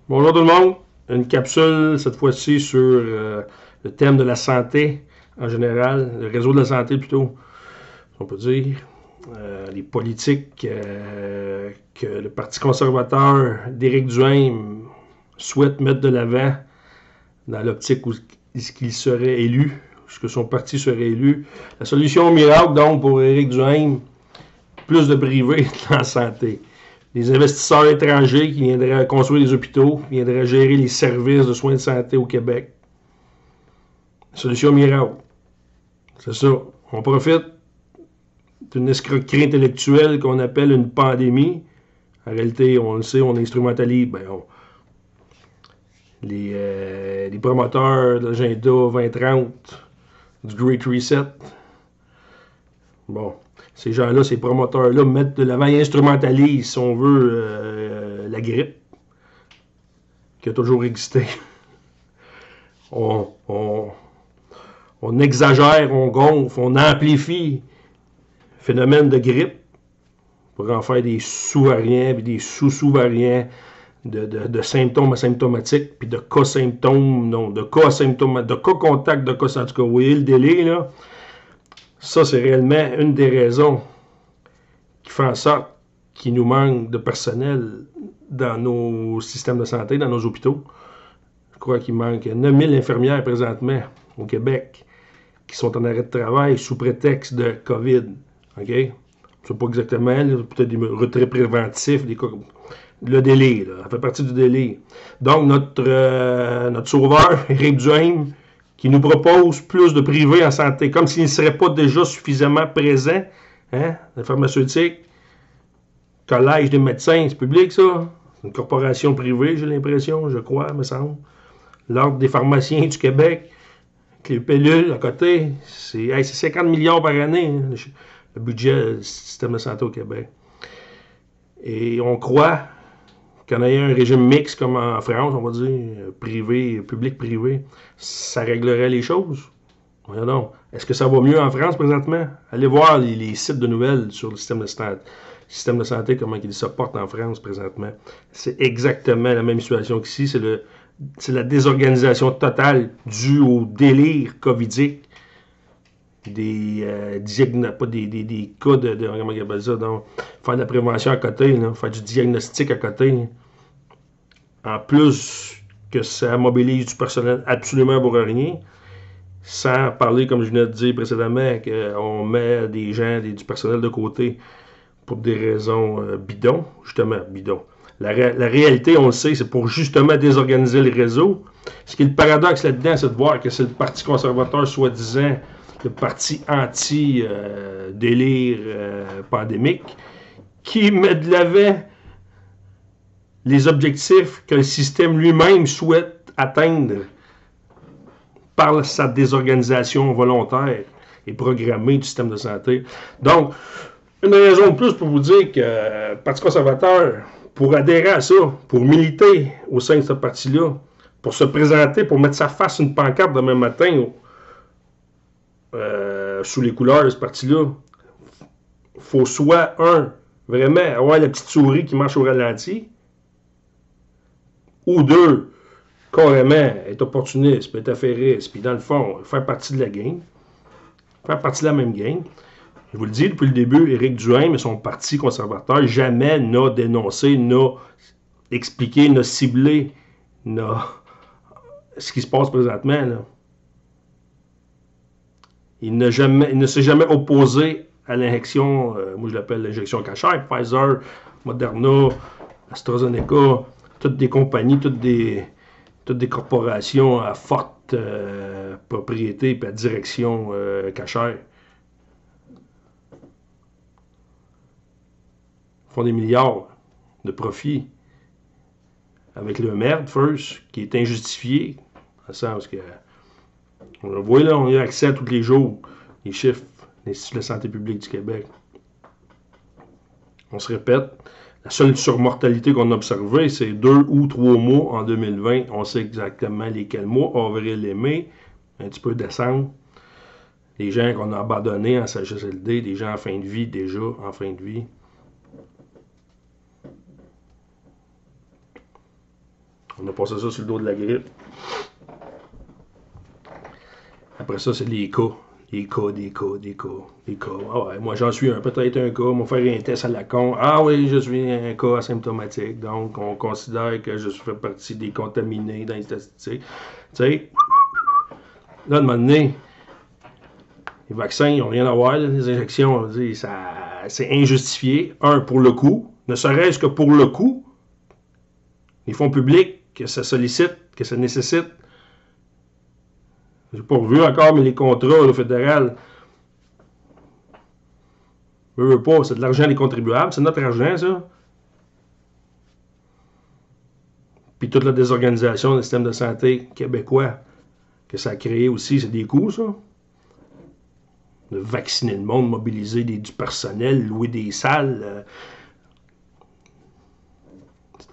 Bonjour tout le monde, une capsule cette fois-ci sur le thème de la santé en général, le réseau de la santé plutôt, on peut dire, les politiques que le Parti conservateur d'Éric Duhaime souhaite mettre de l'avant dans l'optique où il serait élu, où que son parti serait élu. La solution miracle donc pour Éric Duhaime, plus de privé dans la santé. Des investisseurs étrangers qui viendraient construire des hôpitaux, qui viendraient gérer les services de soins de santé au Québec. Solution miracle. C'est ça. On profite d'une escroquerie intellectuelle qu'on appelle une pandémie. En réalité, on le sait, on instrumentalise les promoteurs de l'agenda 2030, du Great Reset. Bon, ces gens-là, ces promoteurs-là mettent de l'avant, ils instrumentalisent, si on veut, la grippe qui a toujours existé. On exagère, on gonfle, on amplifie le phénomène de grippe pour en faire des sous-variants, puis des sous-sous-variants de symptômes asymptomatiques, puis de cas symptômes, non, de cas asymptomatiques, de cas contact, de cas, en tout cas, vous voyez le délai, là. Ça, c'est réellement une des raisons qui fait en sorte qu'il nous manque de personnel dans nos systèmes de santé, dans nos hôpitaux. Je crois qu'il manque 9000 infirmières présentement au Québec qui sont en arrêt de travail sous prétexte de COVID. OK? Je ne sais pas exactement, peut-être des retraits préventifs, le délai, là, ça fait partie du délai. Donc, notre sauveur, Éric Duhaime, qui nous propose plus de privé en santé, comme s'il ne serait pas déjà suffisamment présent, hein, la pharmaceutique, collège des médecins, c'est public ça? C'est une corporation privée, j'ai l'impression, je crois, me semble. L'Ordre des pharmaciens du Québec, avec les pilules à côté, c'est 50 milliards par année, hein, le budget du système de santé au Québec. Et on croit qu'en ayant un régime mixte comme en France, on va dire, privé, public-privé, ça réglerait les choses. Voyons donc. Est-ce que ça va mieux en France présentement? Allez voir les sites de nouvelles sur le système de santé, comment il se porte en France présentement. C'est exactement la même situation qu'ici. C'est la désorganisation totale due au délire covidique des cas de comment on appelle ça, donc faire de la prévention à côté, là, faire du diagnostic à côté. En plus que ça mobilise du personnel absolument pour rien, sans parler, comme je venais de dire précédemment, qu'on met des gens, du personnel de côté pour des raisons bidons, justement, bidons. La réalité, on le sait, c'est pour justement désorganiser le réseau. Ce qui est le paradoxe là-dedans, c'est de voir que c'est le Parti conservateur, soi-disant, le parti anti-délire pandémique, qui met de l'avant les objectifs que le système lui-même souhaite atteindre par sa désorganisation volontaire et programmée du système de santé. Donc, une raison de plus pour vous dire que le Parti conservateur, pour adhérer à ça, pour militer au sein de ce parti-là, pour se présenter, pour mettre sa face sur une pancarte demain matin sous les couleurs de ce parti-là, il faut soit, vraiment avoir la petite souris qui marche au ralenti, ou deux, carrément être opportuniste, être affairiste, puis dans le fond, faire partie de la game, faire partie de la même game. Je vous le dis depuis le début, Éric Duhaime et son parti conservateur jamais n'a dénoncé, n'a expliqué, n'a ciblé ce qui se passe présentement. Là. Il ne s'est jamais opposé à l'injection, moi je l'appelle l'injection cachère, Pfizer, Moderna, AstraZeneca, toutes des compagnies, toutes des corporations à forte propriété et à direction cachère. Font des milliards de profits avec le merde, first, qui est injustifié, dans le sens que, on le voit là, on y a accès tous les jours, les chiffres de l'Institut de la santé publique du Québec. On se répète, la seule surmortalité qu'on a observée, c'est 2 ou 3 mois en 2020. On sait exactement lesquels mois, avril et mai, un petit peu décembre. Les gens qu'on a abandonnés en CHSLD, des gens en fin de vie, déjà en fin de vie. On a passé ça sur le dos de la grippe. Après ça, c'est les cas. Des cas. Ah ouais, moi, j'en suis peut-être un cas. On va faire un test à la con. Ah oui, je suis un cas asymptomatique. Donc, on considère que je fais partie des contaminés dans les statistiques. Tu sais, là, de moment donné, les vaccins, ils n'ont rien à voir. Là, les injections, c'est injustifié. Un, pour le coût. Ne serait-ce que pour le coût. Les fonds publics que ça sollicite, que ça nécessite. J'ai pas revu encore, mais les contrats là, fédéral, je veux pas, c'est de l'argent des contribuables, c'est notre argent, ça. Puis toute la désorganisation du système de santé québécois que ça a créé aussi, c'est des coûts, ça. De vacciner le monde, mobiliser du personnel, louer des salles.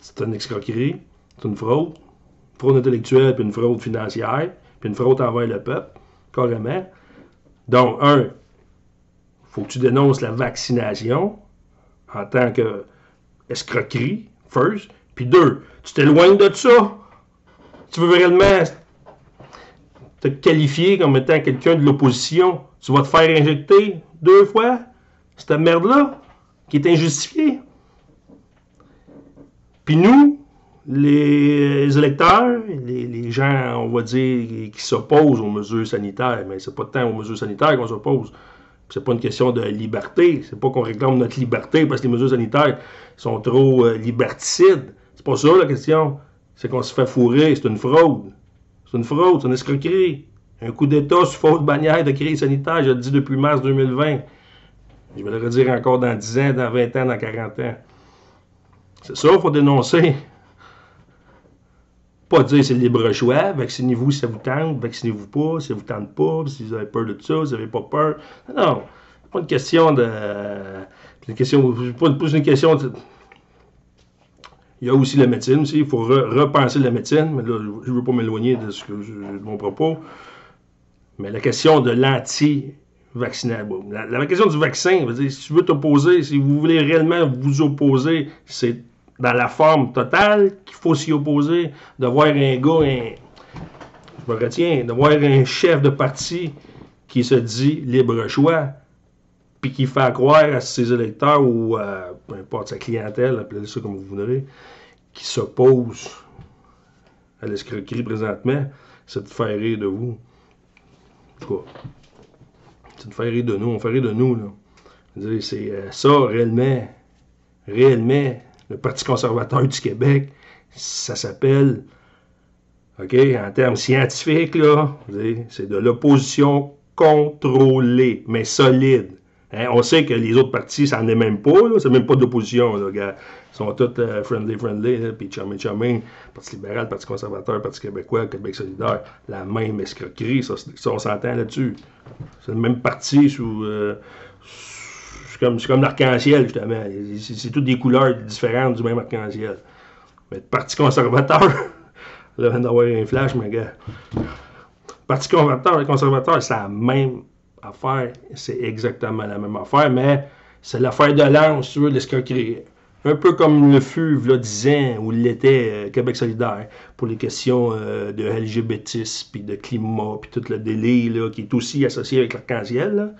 C'est une escroquerie, c'est une fraude intellectuelle, puis une fraude financière, puis une fraude envers le peuple, carrément. Donc, un, il faut que tu dénonces la vaccination en tant que escroquerie, first. Puis deux, tu t'éloignes de ça. Tu veux réellement te qualifier comme étant quelqu'un de l'opposition. Tu vas te faire injecter 2 fois cette merde-là qui est injustifiée. Puis nous, les électeurs, les gens, on va dire, qui s'opposent aux mesures sanitaires, mais c'est pas tant aux mesures sanitaires qu'on s'oppose. C'est pas une question de liberté. C'est pas qu'on réclame notre liberté parce que les mesures sanitaires sont trop liberticides. C'est pas ça la question. C'est qu'on se fait fourrer. C'est une fraude. C'est une fraude. C'est une escroquerie. Un coup d'État sous faute bannière de crise sanitaire. Je le dis depuis mars 2020. Je vais le redire encore dans 10 ans, dans 20 ans, dans 40 ans. C'est ça qu'il faut dénoncer. Pas dire c'est le libre choix. Vaccinez-vous si ça vous tente. Vaccinez-vous pas si ça vous tente pas. Si vous avez peur de ça, si vous n'avez pas peur. Non. C'est pas une question de. C'est une question de. Il y a aussi la médecine aussi. Il faut repenser la médecine. Mais là, je ne veux pas m'éloigner de mon propos. Mais la question de l'anti-vaccination. La question du vaccin, dire, si tu veux t'opposer, si vous voulez réellement vous opposer, c'est dans la forme totale qu'il faut s'y opposer, de voir un gars, je me retiens, de voir un chef de parti qui se dit libre choix, puis qui fait croire à ses électeurs ou peu importe sa clientèle, appelez ça comme vous voudrez, qui s'oppose à l'escroquerie présentement, c'est de faire rire de vous. En tout cas, c'est de faire rire de nous. On fait rire de nous, là. C'est ça, réellement, le Parti conservateur du Québec, ça s'appelle, OK, en termes scientifiques, là, c'est de l'opposition contrôlée, mais solide. Hein, on sait que les autres partis, ça n'en est même pas, c'est même pas d'opposition, là, gars. Ils sont tous friendly, là, puis chummy, Parti libéral, Parti conservateur, Parti québécois, Québec solidaire, la même escroquerie, ça on s'entend là-dessus. C'est le même parti sous... c'est comme l'arc-en-ciel, justement. C'est toutes des couleurs différentes du même arc-en-ciel. Mais le Parti conservateur, là, vient d'avoir un flash, mes gars. Parti conservateur, c'est la même affaire. C'est exactement la même affaire, mais c'est l'affaire de lance, tu veux, l'escroquerie. Un peu comme le fut, il y a 10 ans, où l'était Québec solidaire, pour les questions de LGBTisme, puis de climat, puis tout le délire là, qui est aussi associé avec l'arc-en-ciel, là.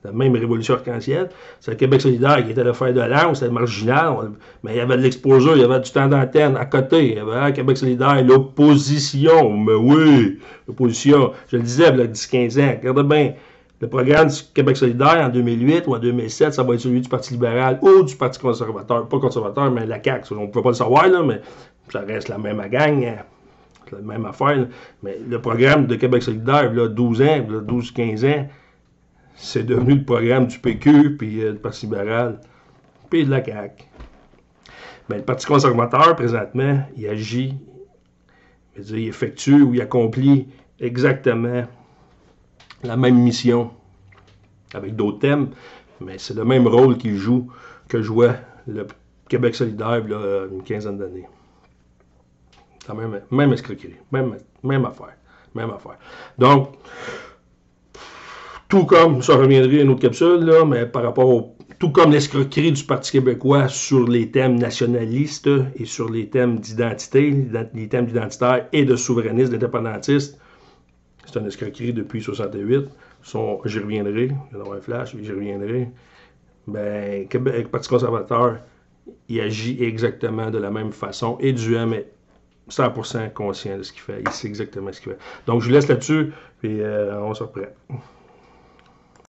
La même révolution arc-en-ciel. C'est le Québec solidaire qui était le fer de lance, c'était marginal, mais il y avait de l'exposure, il y avait du temps d'antenne à côté. Il y avait Québec solidaire, l'opposition. Mais oui, l'opposition. Je le disais, il y a 10-15 ans. Regardez bien, le programme du Québec solidaire en 2008 ou en 2007, ça va être celui du Parti libéral ou du Parti conservateur. Pas conservateur, mais la CAQ. On ne pouvait pas le savoir, là, mais ça reste la même gang. Hein. C'est la même affaire. Là. Mais le programme de Québec solidaire, là, 12 ans, 12-15 ans, c'est devenu le programme du PQ, puis du Parti libéral, puis de la CAQ. Mais le Parti conservateur, présentement, il agit, il effectue ou il accomplit exactement la même mission, avec d'autres thèmes, mais c'est le même rôle qu'il joue que jouait le Québec solidaire il y a une quinzaine d'années. C'est la même escroquerie, même affaire. Donc, tout comme, ça reviendrait à une autre capsule, là, mais par rapport au, tout comme l'escroquerie du Parti québécois sur les thèmes nationalistes et sur les thèmes d'identité, les thèmes identitaires et de souverainistes, d'indépendantistes, c'est une escroquerie depuis 68. J'y reviendrai, je vais avoir un flash, j'y reviendrai. Ben, le Parti conservateur, il agit exactement de la même façon et Duhem est 100% conscient de ce qu'il fait. Il sait exactement ce qu'il fait. Donc, je vous laisse là-dessus, puis on se reprend.